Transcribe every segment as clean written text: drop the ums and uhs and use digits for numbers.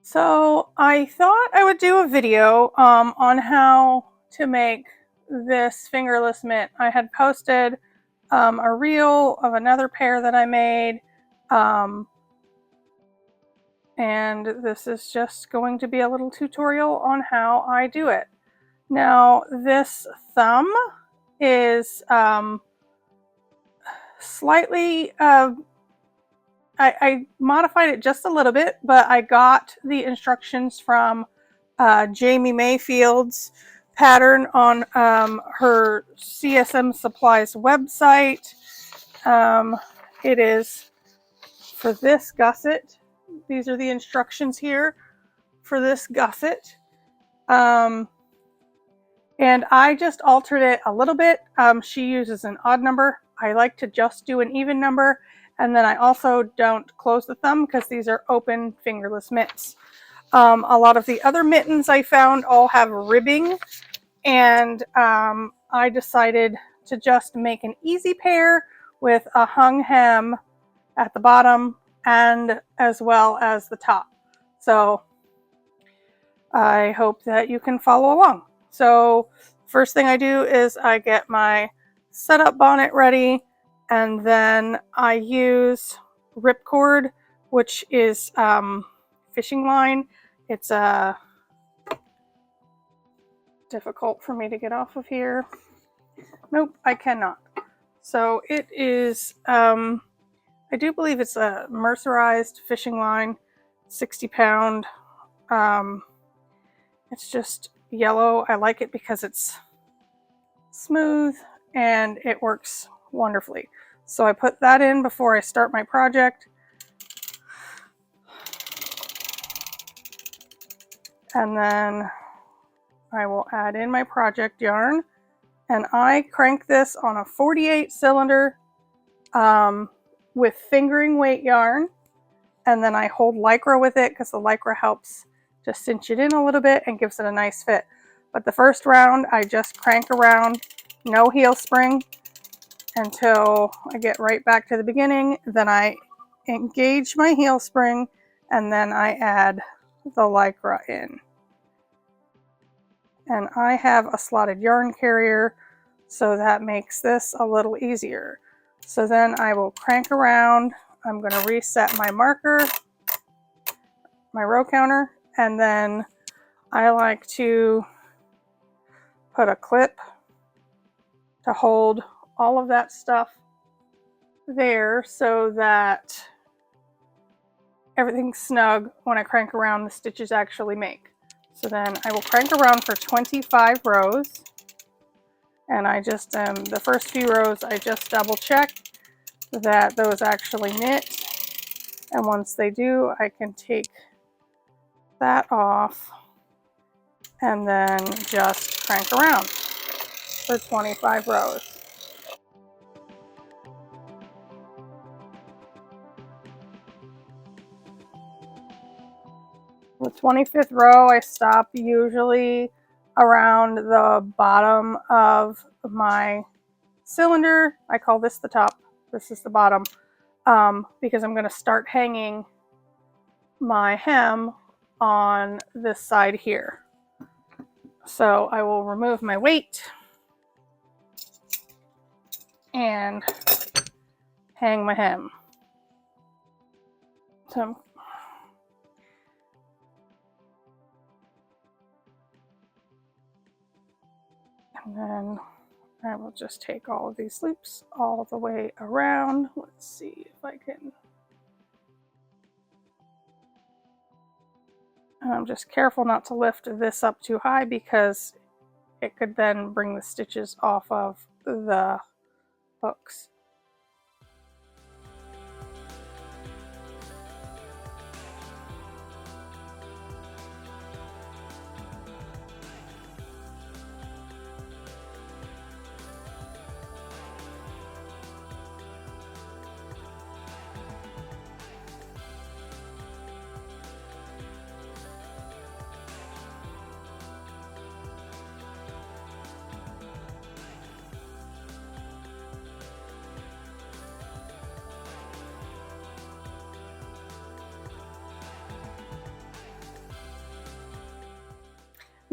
So I thought I would do a video on how to make this fingerless mitt. I had posted a reel of another pair that I made, and this is just going to be a little tutorial on how I do it. Now this thumb is slightly I modified it just a little bit, but I got the instructions from Jamie Mayfield's pattern on her CSM Supplies website. It is for this gusset. These are the instructions here for this gusset. And I just altered it a little bit. She uses an odd number. I like to just do an even number. And then I also don't close the thumb because these are open fingerless mitts. A lot of the other mittens I found all have ribbing, and I decided to just make an easy pair with a hung hem at the bottom and as well as the top. So I hope that you can follow along. So first thing I do is I get my setup bonnet ready, and then I use ripcord, which is fishing line. It's difficult for me to get off of here. Nope, I cannot. So it is, I do believe it's a mercerized fishing line, 60-pound. It's just yellow. I like it because it's smooth and it works wonderfully. So I put that in before I start my project. And then I will add in my project yarn. And I crank this on a 48 cylinder with fingering weight yarn. And then I hold Lycra with it because the Lycra helps to cinch it in a little bit and gives it a nice fit. But the first round, I just crank around, no heel spring, until I get right back to the beginning. Then I engage my heel spring, and then I add the Lycra in. And I have a slotted yarn carrier, so that makes this a little easier. So then I will crank around. I'm going to reset my marker, my row counter, and then I like to put a clip to hold all of that stuff there so that everything's snug when I crank around the stitches actually make. So then I will crank around for 25 rows, and I just, the first few rows I just double check that those actually knit, and once they do I can take that off and then just crank around for 25 rows. The 25th row I stop usually around the bottom of my cylinder. I call this the top, this is the bottom, because I'm going to start hanging my hem on this side here. So I will remove my weight and hang my hem. So and then I will just take all of these loops all the way around. Let's see if I can. And I'm just careful not to lift this up too high because it could then bring the stitches off of the hooks.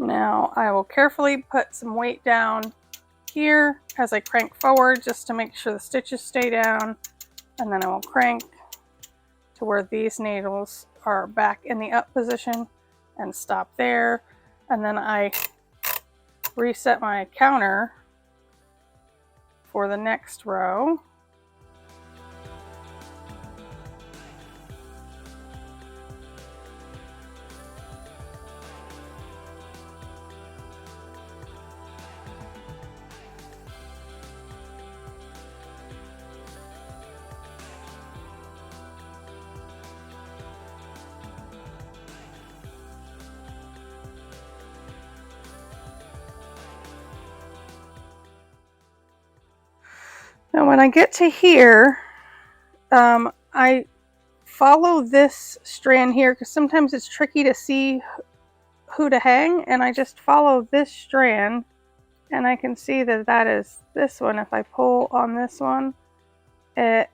Now I will carefully put some weight down here as I crank forward just to make sure the stitches stay down, and then I will crank to where these needles are back in the up position and stop there, and then I reset my counter for the next row. Now when I get to here, I follow this strand here because sometimes it's tricky to see who to hang, and I just follow this strand, and I can see that that is this one. If I pull on this one, it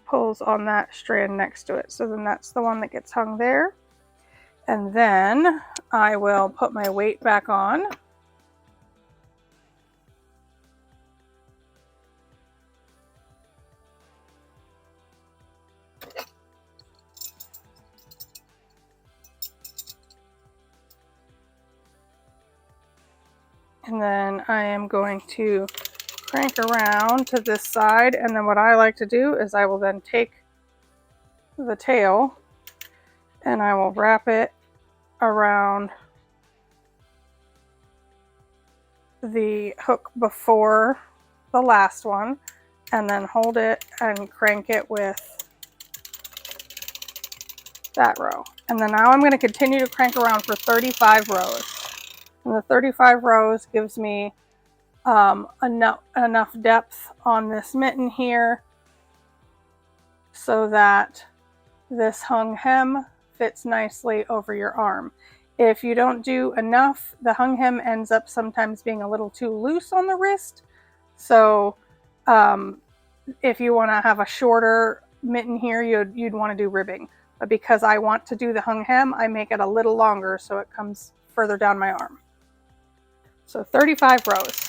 pulls on that strand next to it, so then that's the one that gets hung there. And then I will put my weight back on. And then I am going to crank around to this side, and then what I like to do is I will then take the tail and I will wrap it around the hook before the last one, and then hold it and crank it with that row. And then now I'm going to continue to crank around for 35 rows. And the 35 rows gives me enough depth on this mitten here so that this hung hem fits nicely over your arm. If you don't do enough, the hung hem ends up sometimes being a little too loose on the wrist. So if you want to have a shorter mitten here, you'd want to do ribbing. But because I want to do the hung hem, I make it a little longer so it comes further down my arm. So 35 rows.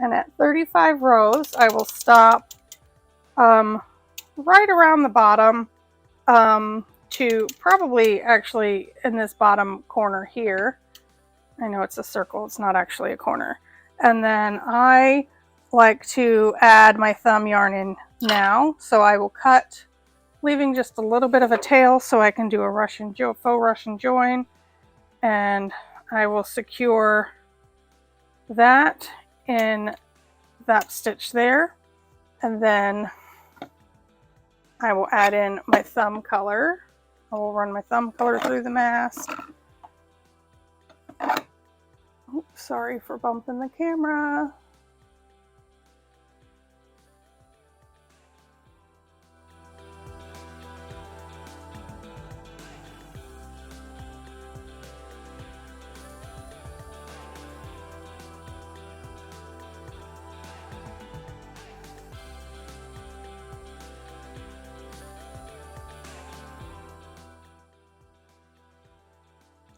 And at 35 rows, I will stop right around the bottom to probably actually in this bottom corner here. I know it's a circle, it's not actually a corner. And then I like to add my thumb yarn in now. So I will cut, leaving just a little bit of a tail so I can do a faux Russian join. And I will secure that in that stitch there, and then I will add in my thumb color. I will run my thumb color through the mast. Oops, sorry for bumping the camera.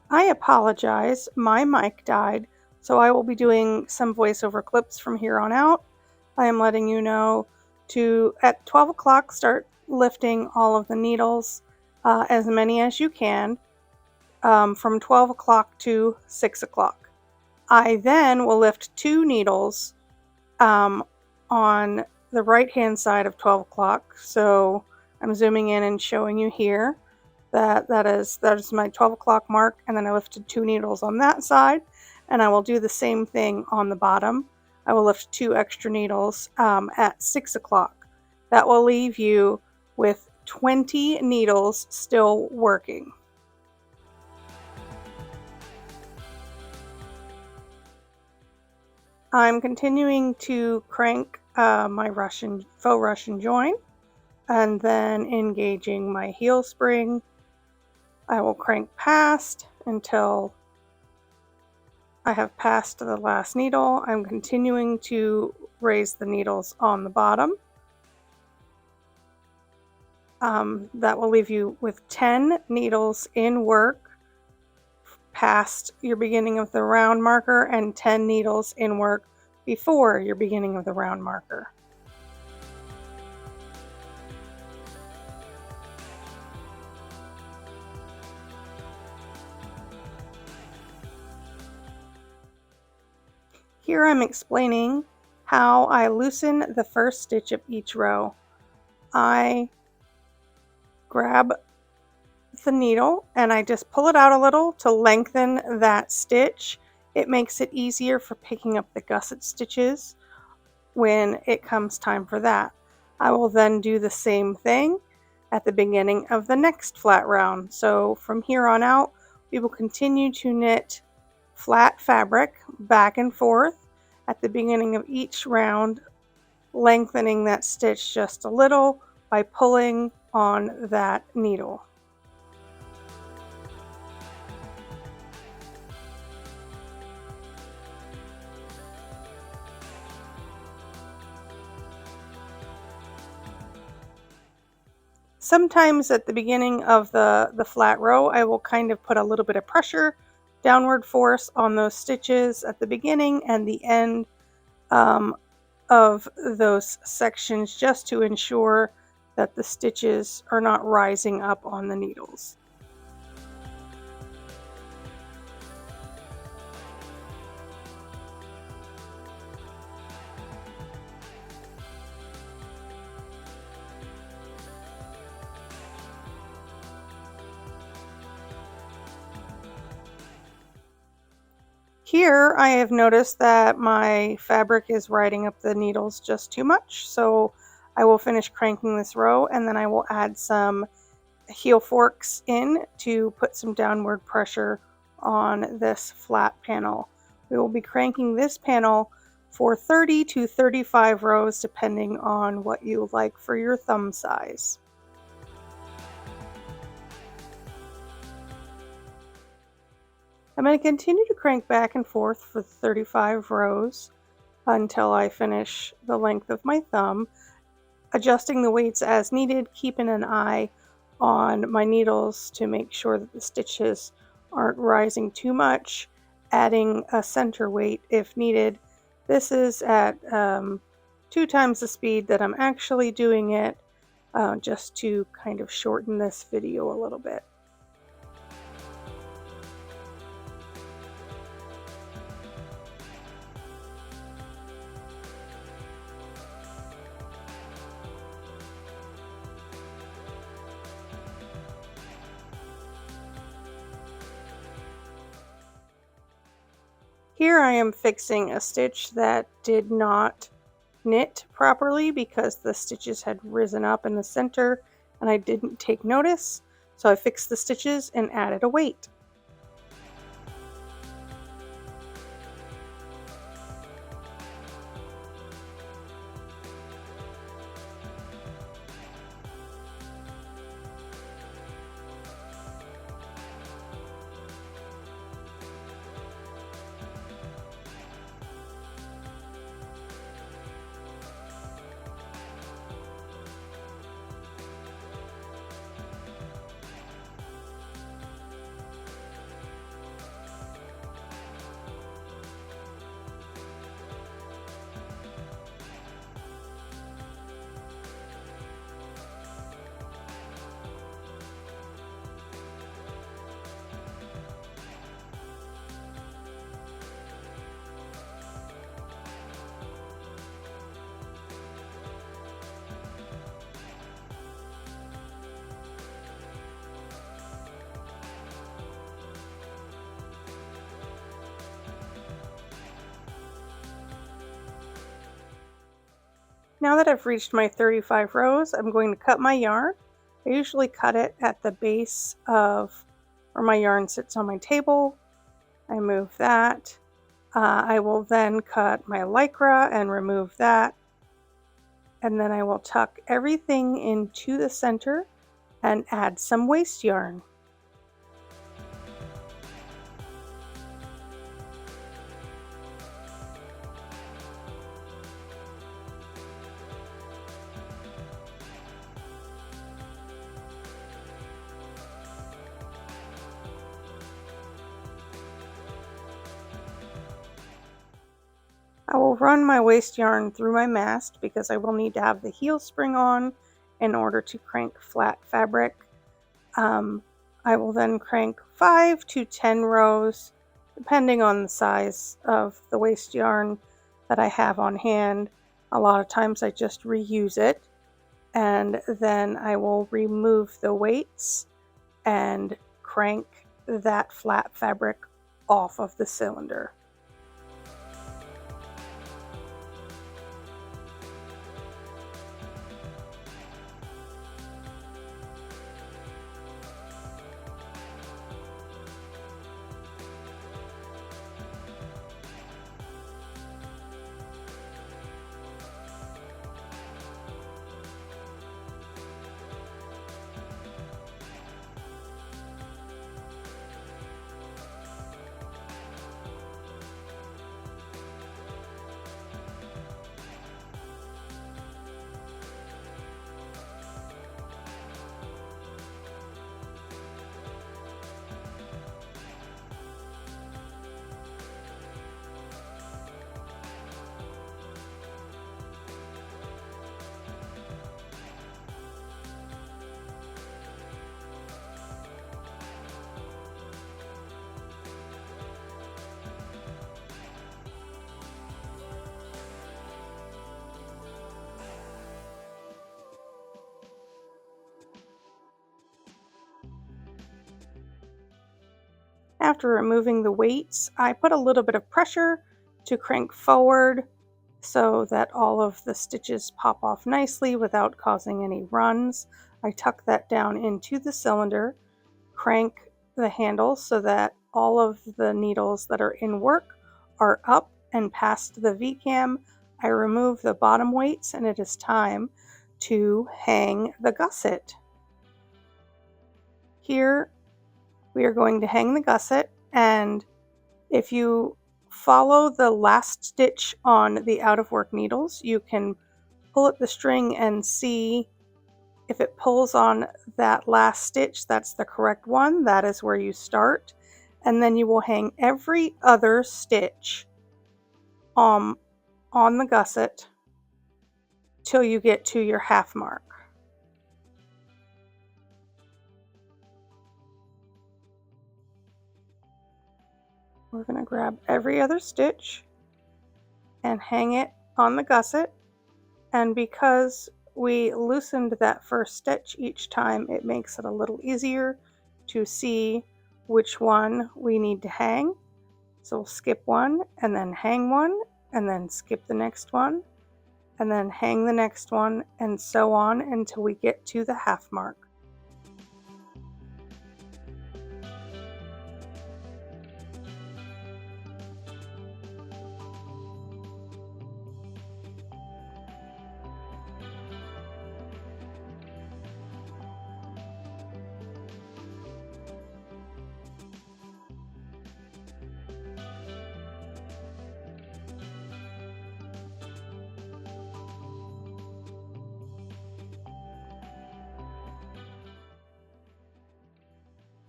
I apologize, my mic died, so I will be doing some voiceover clips from here on out. I am letting you know to, at 12 o'clock, start lifting all of the needles, as many as you can, from 12 o'clock to 6 o'clock. I then will lift 2 needles on the right hand side of 12 o'clock. So I'm zooming in and showing you here. That is my 12 o'clock mark, and then I lifted 2 needles on that side, and I will do the same thing on the bottom. I will lift 2 extra needles at 6 o'clock. That will leave you with 20 needles still working. I'm continuing to crank my faux Russian join, and then engaging my heel spring. I will crank past until I have passed the last needle. I'm continuing to raise the needles on the bottom. That will leave you with 10 needles in work past your beginning of the round marker and 10 needles in work before your beginning of the round marker. Here I'm explaining how I loosen the first stitch of each row. I grab the needle and I just pull it out a little to lengthen that stitch. It makes it easier for picking up the gusset stitches when it comes time for that. I will then do the same thing at the beginning of the next flat round. So from here on out, we will continue to knit flat fabric back and forth at the beginning of each round, lengthening that stitch just a little by pulling on that needle. Sometimes at the beginning of the flat row, I will kind of put a little bit of pressure, downward force on those stitches at the beginning and the end of those sections, just to ensure that the stitches are not rising up on the needles. Here I have noticed that my fabric is riding up the needles just too much, so I will finish cranking this row and then I will add some heel forks in to put some downward pressure on this flat panel. We will be cranking this panel for 30 to 35 rows depending on what you like for your thumb size. I'm going to continue to crank back and forth for 35 rows until I finish the length of my thumb, adjusting the weights as needed, keeping an eye on my needles to make sure that the stitches aren't rising too much, adding a center weight if needed. This is at 2 times the speed that I'm actually doing it, just to kind of shorten this video a little bit. Here I am fixing a stitch that did not knit properly because the stitches had risen up in the center and I didn't take notice. So I fixed the stitches and added a weight. Now that I've reached my 35 rows, I'm going to cut my yarn. I usually cut it at the base of where my yarn sits on my table. I move that. I will then cut my lycra and remove that. And then I will tuck everything into the center and add some waste yarn. I will run my waste yarn through my mast because I will need to have the heel spring on in order to crank flat fabric. I will then crank 5 to 10 rows, depending on the size of the waste yarn that I have on hand. A lot of times I just reuse it, and then I will remove the weights and crank that flat fabric off of the cylinder. After removing the weights, I put a little bit of pressure to crank forward so that all of the stitches pop off nicely without causing any runs. I tuck that down into the cylinder, crank the handle so that all of the needles that are in work are up and past the V-cam. I remove the bottom weights and it is time to hang the gusset. Here we are going to hang the gusset, and if you follow the last stitch on the out of work needles, you can pull at the string and see if it pulls on that last stitch. That's the correct one. That is where you start, and then you will hang every other stitch on the gusset till you get to your half mark. We're going to grab every other stitch and hang it on the gusset, and because we loosened that first stitch each time, it makes it a little easier to see which one we need to hang. So we'll skip one and then hang one and then skip the next one and then hang the next one, and so on until we get to the half mark.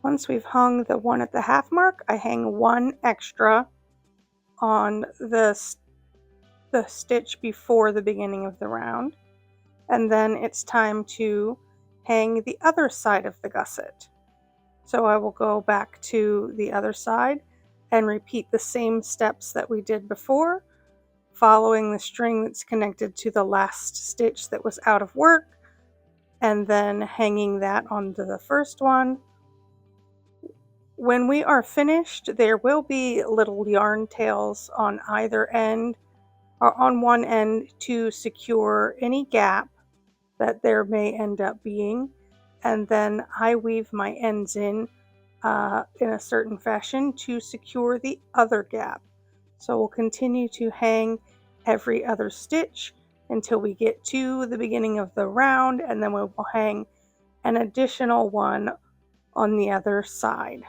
Once we've hung the one at the half mark, I hang one extra on the stitch before the beginning of the round, and then it's time to hang the other side of the gusset. So I will go back to the other side and repeat the same steps that we did before, following the string that's connected to the last stitch that was out of work, and then hanging that onto the first one. When we are finished, there will be little yarn tails on either end, or on one end, to secure any gap that there may end up being, and then I weave my ends in a certain fashion to secure the other gap. So we'll continue to hang every other stitch until we get to the beginning of the round, and then we will hang an additional one on the other side.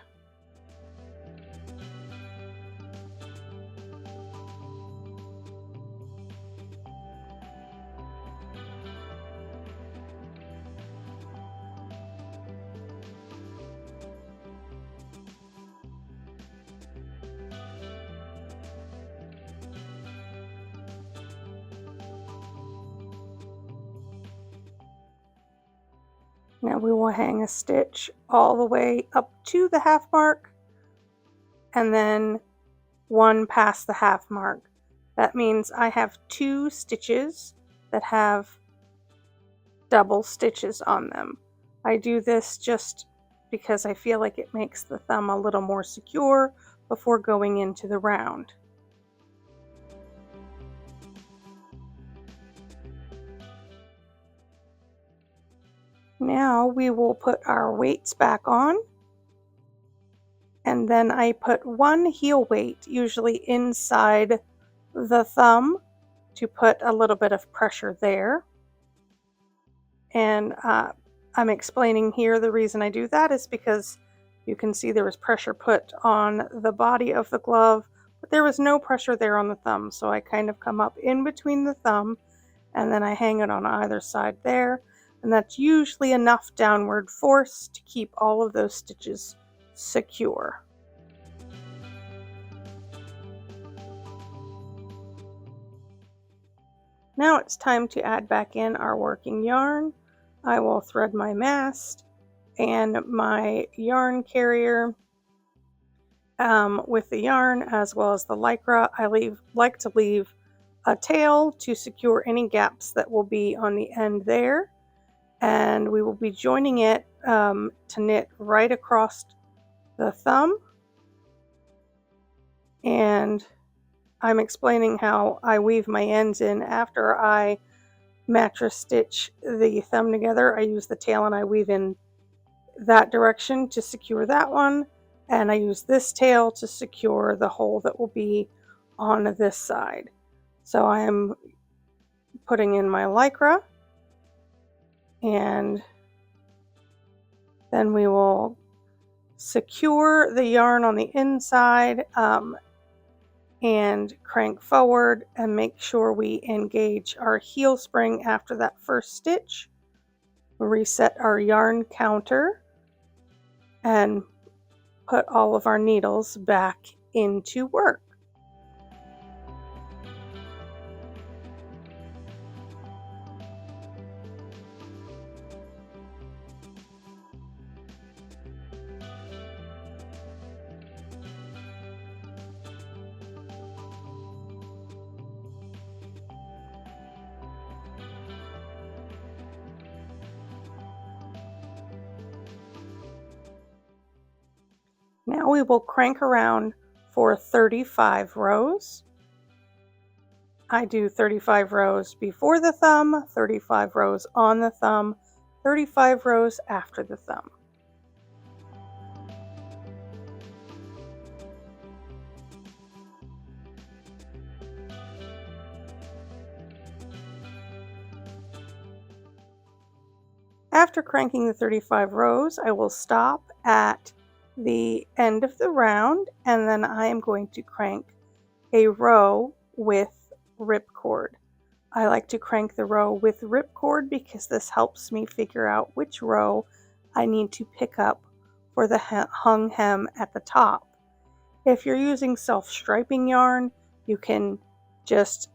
Now we will hang a stitch all the way up to the half mark and then one past the half mark. That means I have 2 stitches that have double stitches on them. I do this just because I feel like it makes the thumb a little more secure before going into the round. Now we will put our weights back on, and then I put 1 heel weight, usually inside the thumb, to put a little bit of pressure there. And I'm explaining here the reason I do that is because you can see there was pressure put on the body of the glove, but there was no pressure there on the thumb. So I kind of come up in between the thumb and then I hang it on either side there. And that's usually enough downward force to keep all of those stitches secure. Now it's time to add back in our working yarn. I will thread my mast and my yarn carrier with the yarn as well as the lycra. I like to leave a tail to secure any gaps that will be on the end there, and we will be joining it to knit right across the thumb. And I'm explaining how I weave my ends in after I mattress stitch the thumb together. I use the tail and I weave in that direction to secure that one, and I use this tail to secure the hole that will be on this side. So I am putting in my lycra, and then we will secure the yarn on the inside and crank forward and make sure we engage our heel spring after that first stitch. Reset our yarn counter and put all of our needles back into work. Now we will crank around for 35 rows. I do 35 rows before the thumb, 35 rows on the thumb, 35 rows after the thumb. After cranking the 35 rows, I will stop at the end of the round, and then I am going to crank a row with ripcord. I like to crank the row with ripcord because this helps me figure out which row I need to pick up for the hung hem at the top. If you're using self-striping yarn, you can just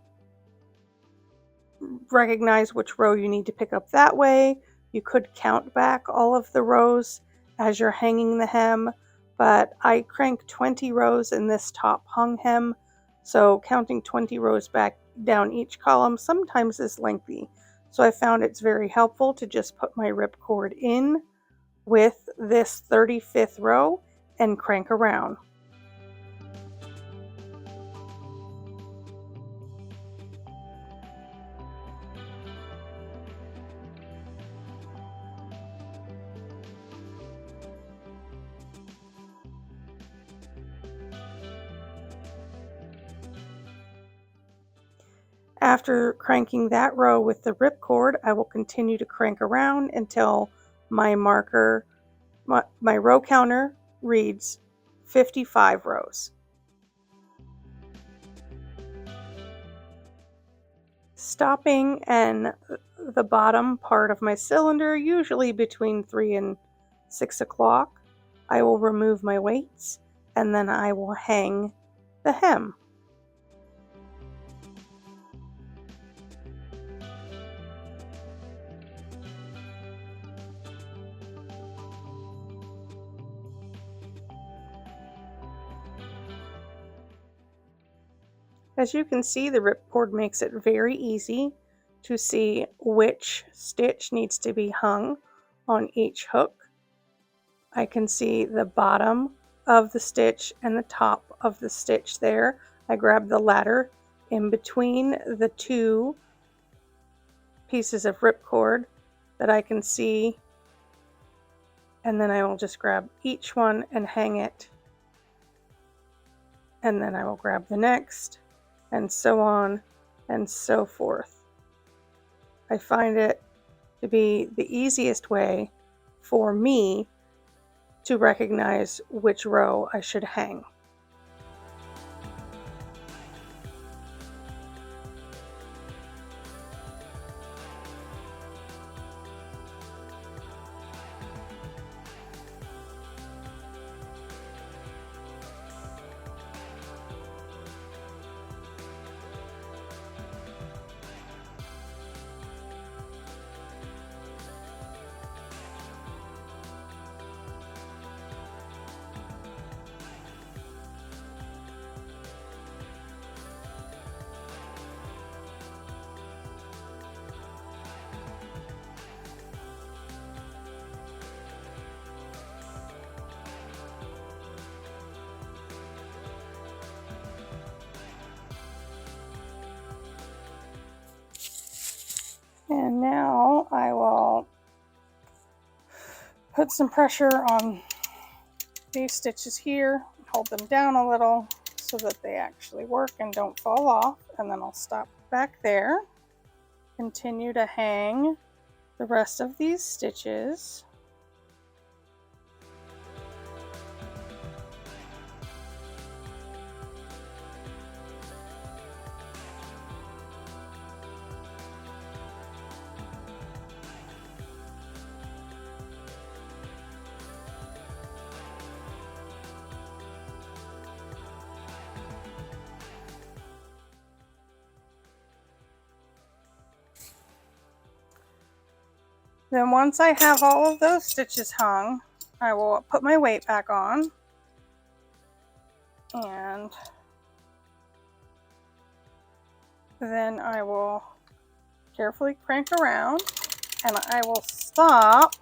recognize which row you need to pick up that way. You could count back all of the rows as you're hanging the hem, but I crank 20 rows in this top hung hem, so counting 20 rows back down each column sometimes is lengthy. So I found it's very helpful to just put my ripcord in with this 35th row and crank around. After cranking that row with the ripcord, I will continue to crank around until my marker, my row counter reads 55 rows. Stopping in the bottom part of my cylinder, usually between 3 and 6 o'clock, I will remove my weights and then I will hang the hem. As you can see, the ripcord makes it very easy to see which stitch needs to be hung on each hook. I can see the bottom of the stitch and the top of the stitch there. I grab the ladder in between the two pieces of ripcord that I can see, and then I will just grab each one and hang it, and then I will grab the next, and so on and so forth. I find it to be the easiest way for me to recognize which row I should hang. And now I will put some pressure on these stitches here, hold them down a little so that they actually work and don't fall off, and then I'll stop back there, continue to hang the rest of these stitches. Then once I have all of those stitches hung, I will put my weight back on and then I will carefully crank around and I will stop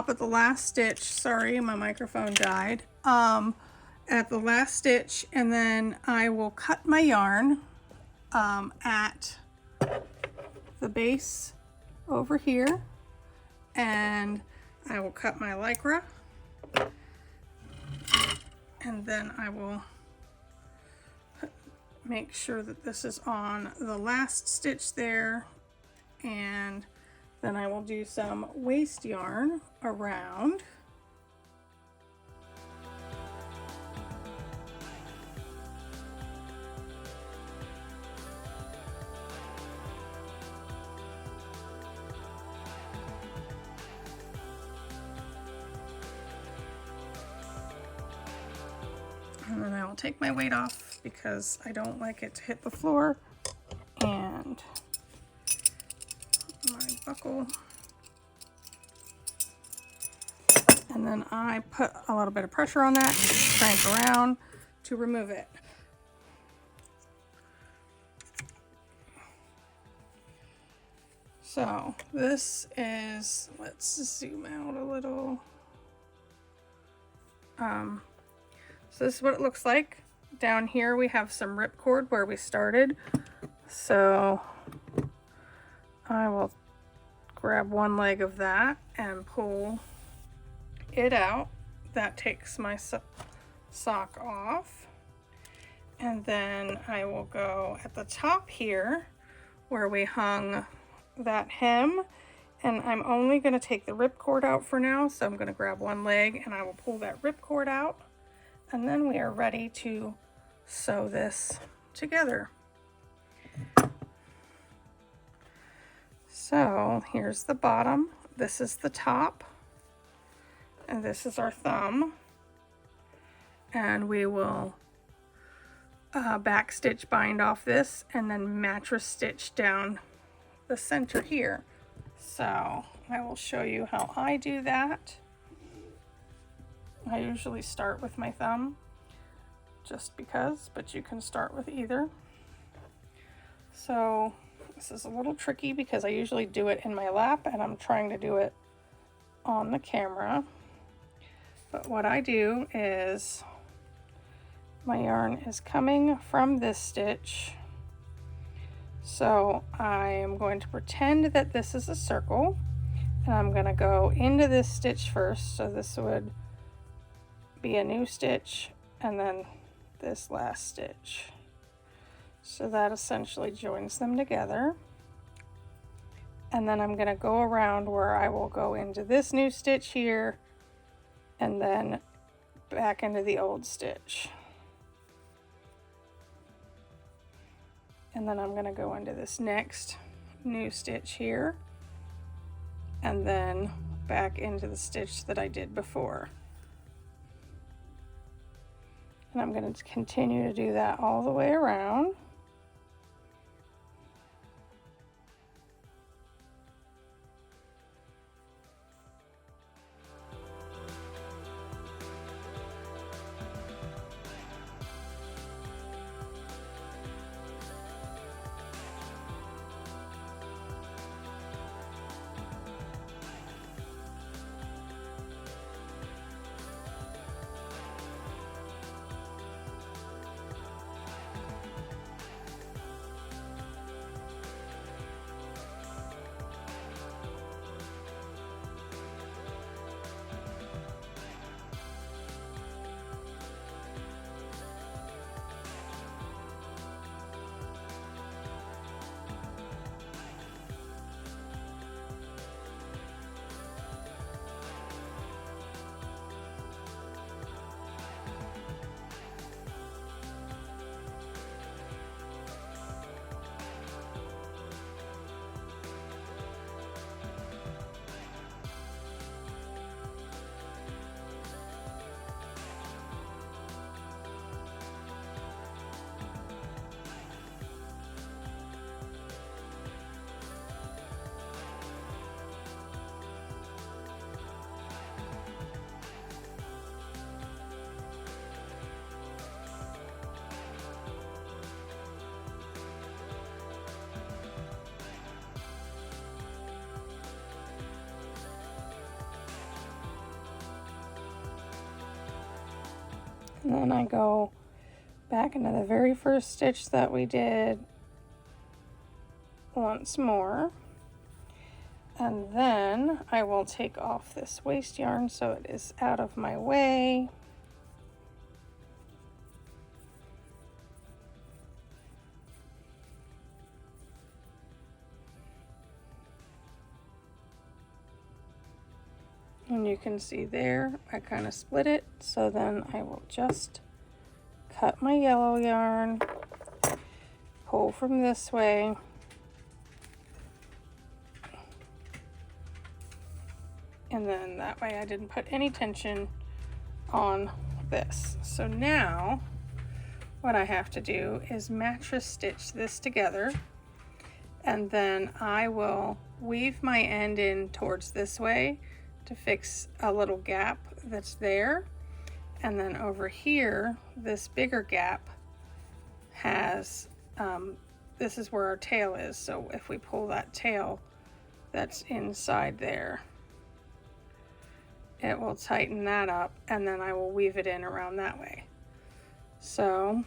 at the last stitch. Sorry, my microphone died. At the last stitch, and then I will cut my yarn at the base over here, and I will cut my lycra, and then I will make sure that this is on the last stitch there, and then I will do some waste yarn around. And then I will take my weight off because I don't like it to hit the floor, and my buckle, and then I put a little bit of pressure on that, crank around to remove it. So this is, let's zoom out a little. So this is what it looks like. Down here we have some ripcord where we started. So I will grab one leg of that and pull it out. That takes my sock off. And then I will go at the top here where we hung that hem, and I'm only going to take the ripcord out for now. So I'm going to grab one leg and I will pull that ripcord out, and then we are ready to sew this together. So here's the bottom, this is the top, and this is our thumb, and we will back stitch bind off this and then mattress stitch down the center here. So I will show you how I do that. I usually start with my thumb just because, but you can start with either. So this is a little tricky because I usually do it in my lap and I'm trying to do it on the camera. But what I do is my yarn is coming from this stitch. So I am going to pretend that this is a circle and I'm going to go into this stitch first. So this would be a new stitch and then this last stitch. So that essentially joins them together. And then I'm going to go around where I will go into this new stitch here and then back into the old stitch. And then I'm going to go into this next new stitch here and then back into the stitch that I did before. And I'm going to continue to do that all the way around. And then I go back into the very first stitch that we did once more. And then I will take off this waste yarn so it is out of my way. And you can see there, I kind of split it. So then I will just cut my yellow yarn, pull from this way, and then that way I didn't put any tension on this. So now what I have to do is mattress stitch this together, and then I will weave my end in towards this way to fix a little gap that's there. And then over here, this bigger gap has, this is where our tail is. So if we pull that tail that's inside there, it will tighten that up, and then I will weave it in around that way. So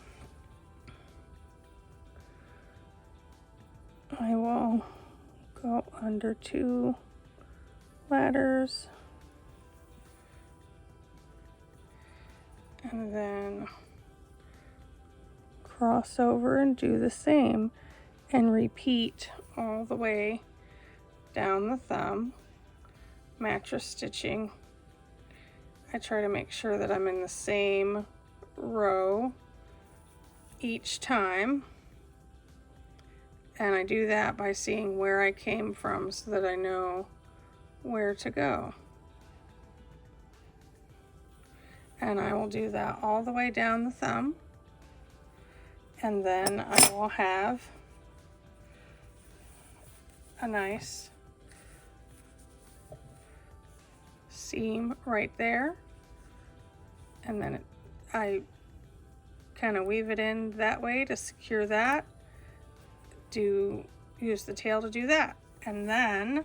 I will go under 2 ladders and then cross over and do the same and repeat all the way down the thumb, mattress stitching. I try to make sure that I'm in the same row each time, and I do that by seeing where I came from so that I know where to go. And I will do that all the way down the thumb, And then I will have a nice seam right there, and then I kind of weave it in that way to secure that, use the tail to do that, and then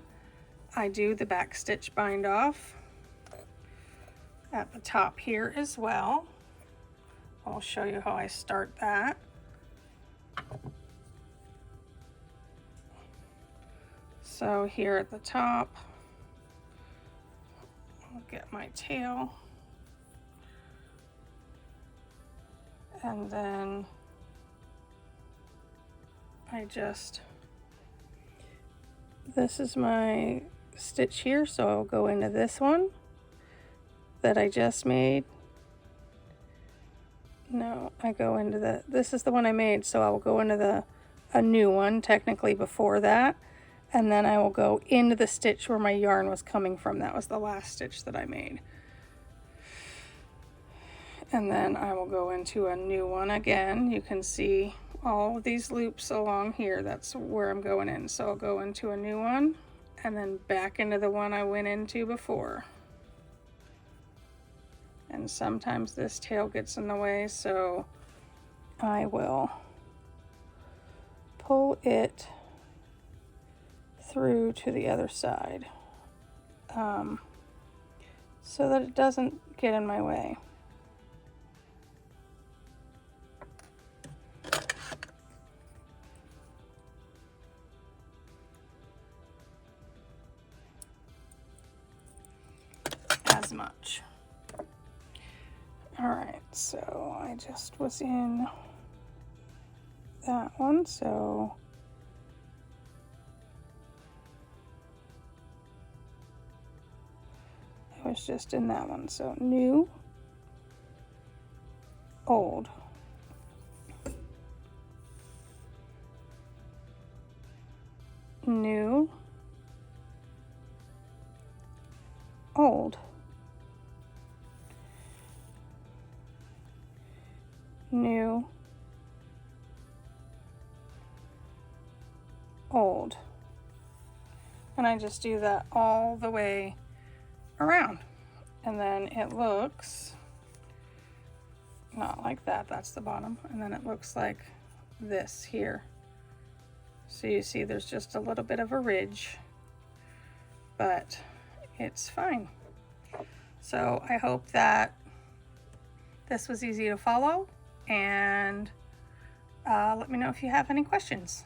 I do the back stitch bind off at the top here as well. I'll show you how I start that. So here at the top, I'll get my tail, and then this is my stitch here, so I'll go into this one that I just made. No, I go into this is the one I made, so I will go into a new one, technically before that, and then I will go into the stitch where my yarn was coming from. That was the last stitch that I made. And then I will go into a new one again. You can see all of these loops along here. That's where I'm going in. So I'll go into a new one and then back into the one I went into before. And sometimes this tail gets in the way, so I will pull it through to the other side so that it doesn't get in my way. As much. All right, so I just was in that one, so I was just in that one. So new, old, new, old, new, old. And I just do that all the way around. And then it looks not like that, that's the bottom. And then it looks like this here. So you see there's just a little bit of a ridge, but it's fine. So I hope that this was easy to follow, and let me know if you have any questions.